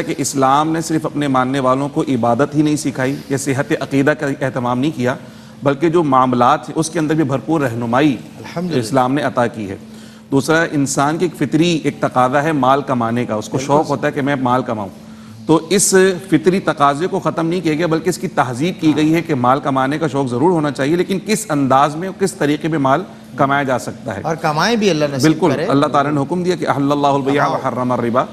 کہ اسلام نے صرف اپنے ماننے والوں کو عبادت ہی نہیں سکھائی یا صحت عقیدہ کا اہتمام نہیں کیا، بلکہ جو معاملات ہیں اس کے اندر بھی بھرپور رہنمائی اسلام نے عطا کی ہے۔ دوسرا، انسان کی ایک فطری ایک تقاضا ہے مال کمانے کا، اس کو شوق ہوتا ہے کہ میں مال کماؤں، تو اس فطری تقاضے کو ختم نہیں کیا گیا بلکہ اس کی تہذیب کی گئی ہے کہ مال کمانے کا شوق ضرور ہونا چاہیے، لیکن کس انداز میں اور کس طریقے میں مال کمایا جا سکتا ہے، اور کمائیں بھی اللہ نصیب بالکل کرے۔ اللہ تعالیٰ نے حکم دیا کہ احل اللہ البیع وحرم الربا،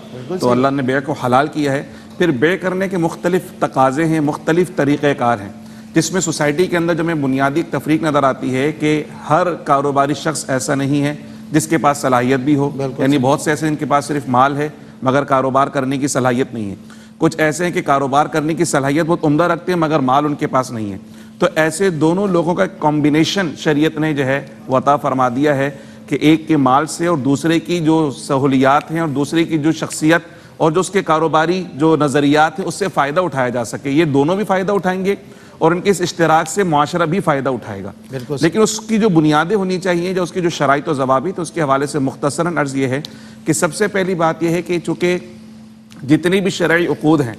تو اللہ نے بیع کو حلال کیا ہے۔ پھر بیع کرنے کے مختلف تقاضے ہیں، مختلف طریقہ کار ہیں، جس میں سوسائٹی کے اندر جو میں بنیادی تفریق نظر آتی ہے کہ ہر کاروباری شخص ایسا نہیں ہے جس کے پاس صلاحیت بھی ہو، یعنی بہت سے ایسے ہیں جن کے پاس صرف مال ہے مگر کاروبار کرنے کی صلاحیت نہیں ہے، کچھ ایسے ہیں کہ کاروبار کرنے کی صلاحیت بہت عمدہ رکھتے ہیں مگر مال ان کے پاس نہیں ہے، تو ایسے دونوں لوگوں کا ایک کمبینیشن شریعت نے جو ہے وہ عطا فرما دیا ہے کہ ایک کے مال سے اور دوسرے کی جو سہولیات ہیں اور دوسرے کی جو شخصیت اور جو اس کے کاروباری جو نظریات ہیں اس سے فائدہ اٹھایا جا سکے، یہ دونوں بھی فائدہ اٹھائیں گے اور ان کے اس اشتراک سے معاشرہ بھی فائدہ اٹھائے گا، لیکن اس کی جو بنیادیں ہونی چاہیے، جو اس کی جو شرائط و ضوابط، اس کے حوالے سے مختصراً عرض یہ ہے کہ سب سے پہلی بات یہ ہے کہ چونکہ جتنی بھی شرعی عقود ہیں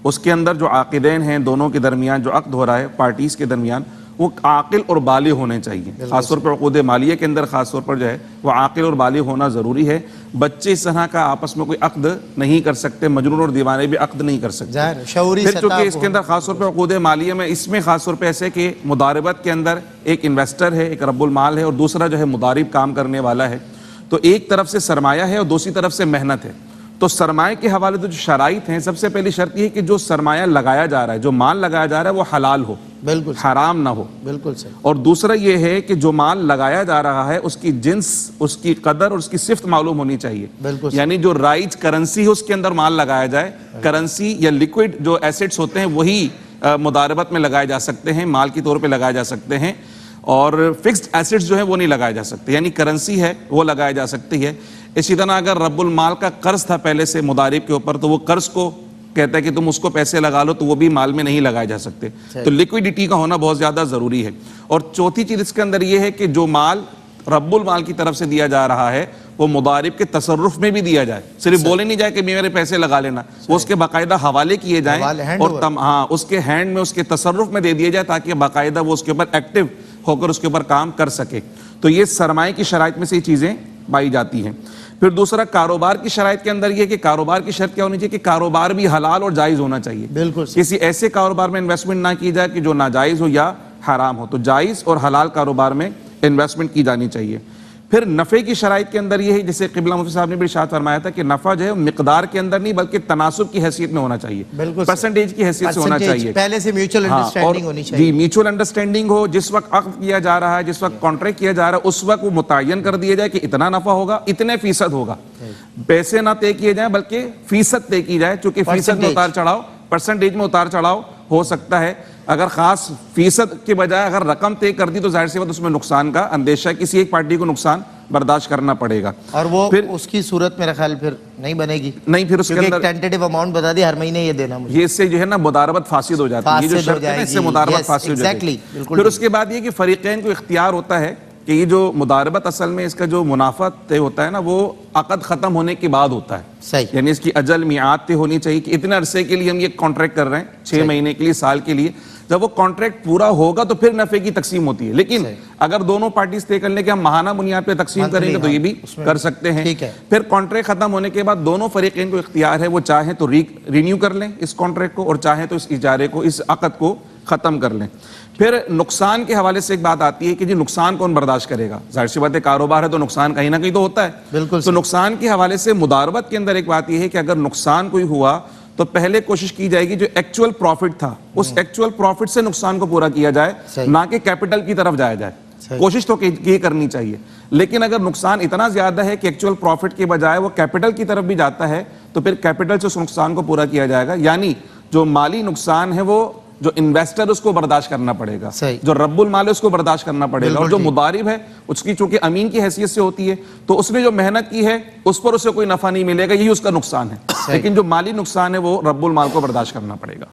اس کے اندر جو عاقدین ہیں دونوں کے درمیان جو عقد ہو رہا ہے پارٹیز کے درمیان، وہ عاقل اور بالغ ہونے چاہیے، خاص طور پر عقود مالیہ کے اندر خاص طور پر جو ہے وہ عاقل اور بالغ ہونا ضروری ہے۔ بچے اس طرح کا آپس میں کوئی عقد نہیں کر سکتے، مجنون اور دیوانے بھی عقد نہیں کر سکتے۔ پھر چونکہ اس کے اندر خاص طور پر عقود مالیہ میں اس میں خاص طور پہ ایسے کہ مضاربت کے اندر ایک انویسٹر ہے، ایک رب المال ہے، اور دوسرا جو ہے مضارب کام کرنے والا ہے، تو ایک طرف سے سرمایہ ہے اور دوسری طرف سے محنت ہے، تو سرمایہ کے حوالے سے جو شرائط ہیں، سب سے پہلی شرط یہ ہے کہ جو سرمایہ لگایا جا رہا ہے، جو مال لگایا جا رہا ہے وہ حلال ہو، بالکل حرام نہ ہو، بالکل صحیح۔ اور دوسرا یہ ہے کہ جو مال لگایا جا رہا ہے اس کی جنس، اس کی قدر اور اس کی صفت معلوم ہونی چاہیے، یعنی جو رائج کرنسی ہے اس کے اندر مال لگایا جائے، کرنسی یا لیکوڈ جو ایسٹس ہوتے ہیں وہی مضاربت میں لگائے جا سکتے ہیں، مال کی طور پہ لگائے جا سکتے ہیں، اور فکسڈ ایسٹس جو ہیں وہ نہیں لگائے جا سکتے، یعنی کرنسی ہے وہ لگائے جا سکتی ہے۔ اسی طرح اگر رب المال کا قرض تھا پہلے سے مضارب کے اوپر، تو وہ قرض کو کہتا ہے کہ تم اس کو پیسے لگا لو، تو وہ بھی مال میں نہیں لگائے جا سکتے، تو لیکوڈیٹی کا ہونا بہت زیادہ ضروری ہے۔ اور چوتھی چیز اس کے اندر یہ ہے کہ جو مال رب المال کی طرف سے دیا جا رہا ہے وہ مضارب کے تصرف میں بھی دیا جائے، صرف بولے نہیں جائے کہ میرے پیسے لگا لینا، وہ اس کے باقاعدہ حوالے کیے جائیں اور اس کے ہینڈ میں، اس کے تصرف میں دے دیا جائے تاکہ باقاعدہ وہ اس کے اوپر ایکٹیو ہو کر اس کے اوپر کام کر سکے، تو یہ سرمایہ کی شرائط میں سے یہ چیزیں پائی جاتی ہیں۔ پھر دوسرا، کاروبار کی شرائط کے اندر یہ کہ کاروبار کی شرط کیا ہونی چاہیے کہ کاروبار بھی حلال اور جائز ہونا چاہیے، بالکل کسی ایسے کاروبار میں انویسٹمنٹ نہ کی جائے کہ جو ناجائز ہو یا حرام ہو، تو جائز اور حلال کاروبار میں انویسٹمنٹ کی جانی چاہیے۔ پھر نفع کی شرائط کے اندر یہ ہے، جیسے قبلہ مفتی صاحب نے بھی ارشاد فرمایا تھا کہ نفع جو ہے مقدار کے اندر نہیں بلکہ تناسب کی حیثیت میں ہونا چاہیے، پرسنٹیج کی حیثیت سے ہونا چاہیے، پہلے سے میوچل انڈرسٹینڈنگ ہونی چاہیے، جی میوچل انڈرسٹینڈنگ ہو، جس وقت عقد کیا جا رہا ہے، جس وقت کانٹریکٹ کیا جا رہا ہے اس وقت وہ متعین کر دیا جائے کہ اتنا نفع ہوگا، اتنے فیصد ہوگا، پیسے نہ طے کیے جائیں بلکہ فیصد طے کی جائے، چونکہ فیصد میں اتار چڑھاؤ، پرسنٹیج میں اتار چڑھاؤ ہو سکتا ہے، اگر خاص فیصد کے بجائے اگر رقم طے کر دی تو ظاہر سی بات اس میں نقصان کا اندیشہ، کسی ایک پارٹی کو نقصان برداشت کرنا پڑے گا، اور وہ پھر اس کی صورت میرا خیال پھر نہیں بنے گی، نہیں پھر اس کے اندر ٹینٹیٹیو اماؤنٹ بتا دی ہر مہینے یہ دینا مجھے، یہ اس سے جو ہے نا مداربت فاسد ہو جاتی ہے، یہ جو شرط ہے اس سے مداربت فاسد ہو جاتی ہے۔ پھر اس کے بعد یہ کہ فریقین کو اختیار ہوتا ہے کہ یہ جو مداربت اصل میں اس کا جو منافع طے ہوتا ہے نا وہ عقد ختم ہونے کے بعد ہوتا ہے، صحیح، یعنی اس کی اجل میعاد طے ہونی چاہیے کہ اتنے عرصے کے لیے ہم یہ کانٹریکٹ کر رہے ہیں، 6 مہینے کے لیے، سال کے لیے، جب وہ کانٹریکٹ پورا ہوگا تو پھر نفع کی تقسیم ہوتی ہے، لیکن اگر دونوں پارٹیز طے کر لیں کہ ہم ماہانہ بنیاد پہ تقسیم کریں گے تو یہ بھی کر سکتے ہیں۔ پھر کانٹریکٹ ختم ہونے کے بعد دونوں فریقین کو اختیار ہے، وہ چاہیں تو رینیو کر لیں اس کانٹریکٹ کو اور چاہیں تو اس اجارے کو، اس عقد کو ختم کر لیں۔ پھر نقصان کے حوالے سے ایک بات آتی ہے کہ جی نقصان کون برداشت کرے گا، ظاہر سی بات ہے کاروبار ہے تو نقصان کہیں نہ کہیں تو ہوتا ہے، بالکل، تو نقصان کے حوالے سے مداربت کے اندر ایک بات یہ ہے کہ اگر نقصان کوئی ہوا تو پہلے کوشش کی جائے گی جو ایکچوئل پروفٹ تھا اس ایکچوئل پروفٹ سے نقصان کو پورا کیا جائے، نہ کہ کیپٹل کی طرف جایا جائے، کوشش تو یہ کرنی چاہیے، لیکن اگر نقصان اتنا زیادہ ہے کہ ایکچوئل پروفٹ کے بجائے وہ کیپٹل کی طرف بھی جاتا ہے تو پھر کیپٹل سے اس نقصان کو پورا کیا جائے گا، یعنی جو مالی نقصان ہے وہ جو انویسٹر اس کو برداشت کرنا پڑے گا، جو رب المال ہے اس کو برداشت کرنا پڑے گا، اور جو مضارب ہے اس کی چونکہ امین کی حیثیت سے ہوتی ہے تو اس نے جو محنت کی ہے اس پر اسے کوئی نفع نہیں ملے گا، یہی اس کا نقصان ہے، لیکن جو مالی نقصان ہے وہ رب المال کو برداشت کرنا پڑے گا۔